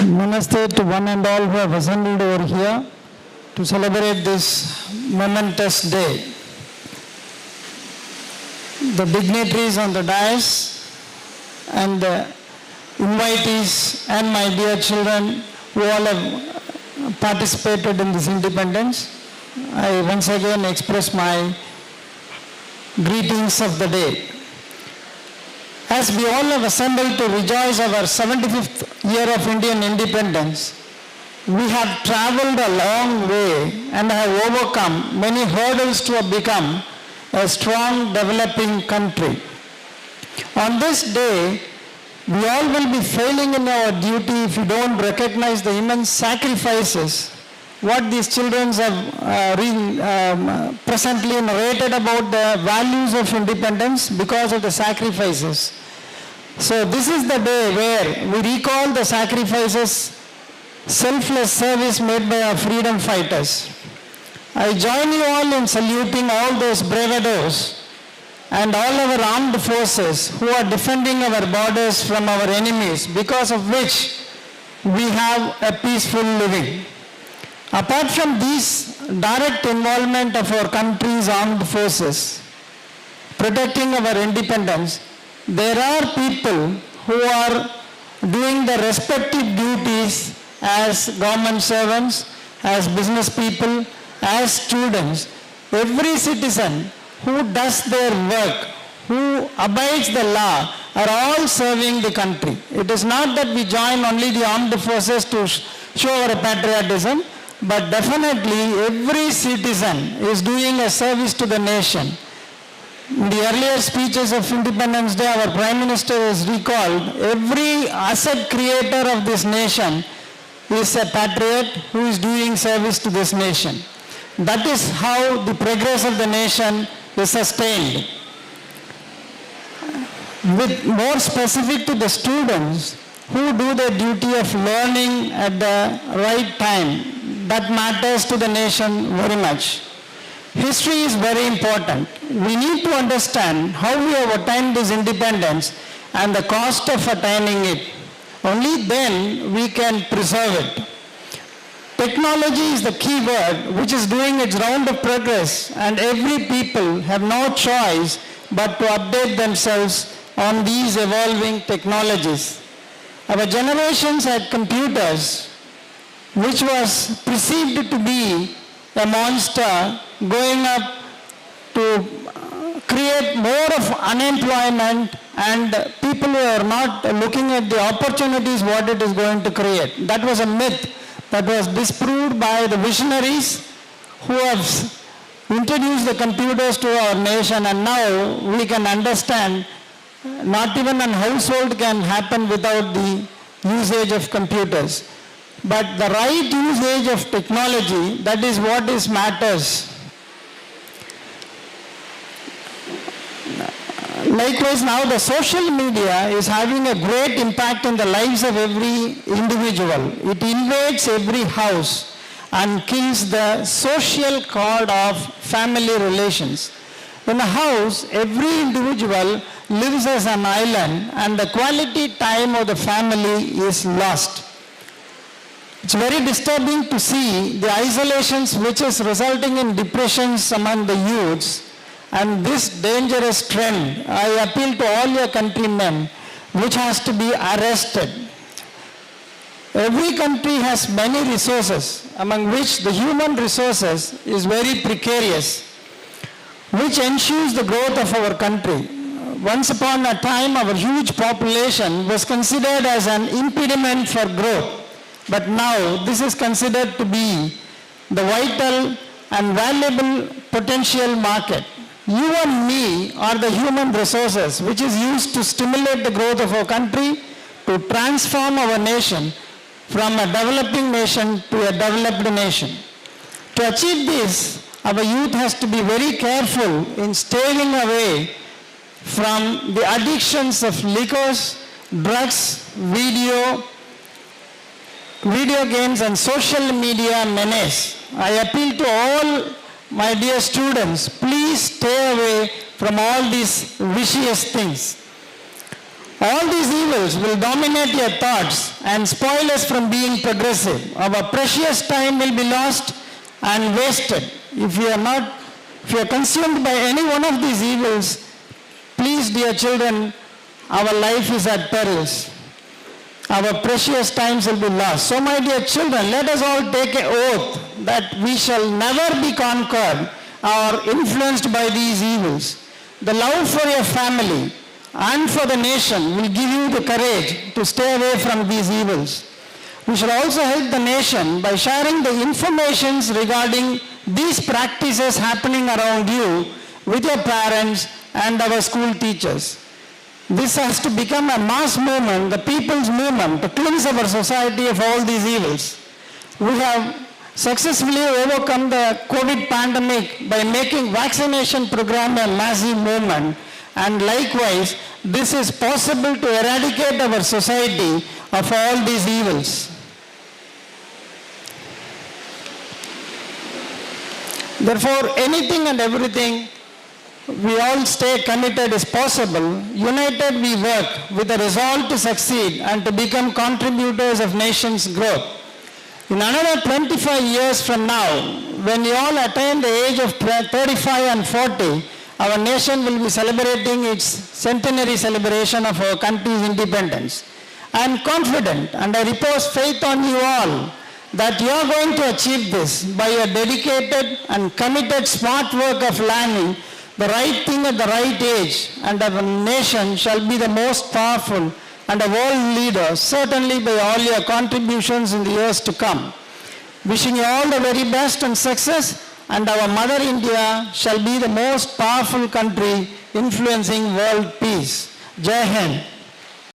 Namaste to one and all who have assembled over here to celebrate this momentous day. The dignitaries on the dais and the invitees and my dear children who all have participated in this independence, I once again express my greetings of the day. As we all have assembled to rejoice our 75th year of Indian independence, we have traveled a long way and have overcome many hurdles to have become a strong developing country. On this day, we all will be failing in our duty if we don't recognize the immense sacrifices what these children have presently narrated about the values of independence because of the sacrifices. So this is the day where we recall the sacrifices, selfless service made by our freedom fighters. I join you all in saluting all those bravadors and all our armed forces who are defending our borders from our enemies, because of which we have a peaceful living. Apart from this direct involvement of our country's armed forces, protecting our independence, there are people who are doing the respective duties as government servants, as business people, as students. Every citizen who does their work, who abides the law, are all serving the country. It is not that we join only the armed forces to show our patriotism, but definitely every citizen is doing a service to the nation. In the earlier speeches of Independence Day, our Prime Minister has recalled every asset creator of this nation is a patriot who is doing service to this nation. That is how the progress of the nation is sustained. With more specific to the students who do their duty of learning at the right time, that matters to the nation very much. History is very important. We need to understand how we have attained this independence and the cost of attaining it. Only then we can preserve it. Technology is the key word which is doing its round of progress, and every people have no choice but to update themselves on these evolving technologies. Our generations had computers which was perceived to be a monster going up to create more of unemployment, and people who are not looking at the opportunities what it is going to create. That was a myth that was disproved by the visionaries who have introduced the computers to our nation, and now we can understand not even a household can happen without the usage of computers. But the right usage of technology, that is what is matters. Likewise, now the social media is having a great impact in the lives of every individual. It invades every house and kills the social cord of family relations. In a house, every individual lives as an island, and the quality time of the family is lost. It's very disturbing to see the isolations which is resulting in depressions among the youths, and this dangerous trend, I appeal to all your countrymen, which has to be arrested. Every country has many resources, among which the human resources is very precarious, which ensures the growth of our country. Once upon a time, our huge population was considered as an impediment for growth. But now this is considered to be the vital and valuable potential market. You and me are the human resources which is used to stimulate the growth of our country, to transform our nation from a developing nation to a developed nation. To achieve this, our youth has to be very careful in staying away from the addictions of liquors, drugs, video games and social media menace. I appeal to all my dear students, please stay away from all these vicious things. All these evils will dominate your thoughts and spoil us from being progressive. Our precious time will be lost and wasted. If you are consumed by any one of these evils, please, dear children, our life is at perils. Our precious times will be lost. So, my dear children, let us all take an oath that we shall never be conquered or influenced by these evils. The love for your family and for the nation will give you the courage to stay away from these evils. We should also help the nation by sharing the informations regarding these practices happening around you with your parents and our school teachers. This has to become a mass movement, the people's movement, to cleanse our society of all these evils. We have successfully overcome the COVID pandemic by making vaccination program a massive movement, and likewise, this is possible to eradicate our society of all these evils. Therefore, anything and everything we all stay committed is possible. United we work with a resolve to succeed and to become contributors of nation's growth. In another 25 years from now, when you all attain the age of 35 and 40, our nation will be celebrating its centenary celebration of our country's independence. I am confident and I repose faith on you all that you are going to achieve this by your dedicated and committed smart work of learning the right thing at the right age, and our nation shall be the most powerful and a world leader, certainly by all your contributions in the years to come. Wishing you all the very best and success, and our Mother India shall be the most powerful country influencing world peace. Jai Hind.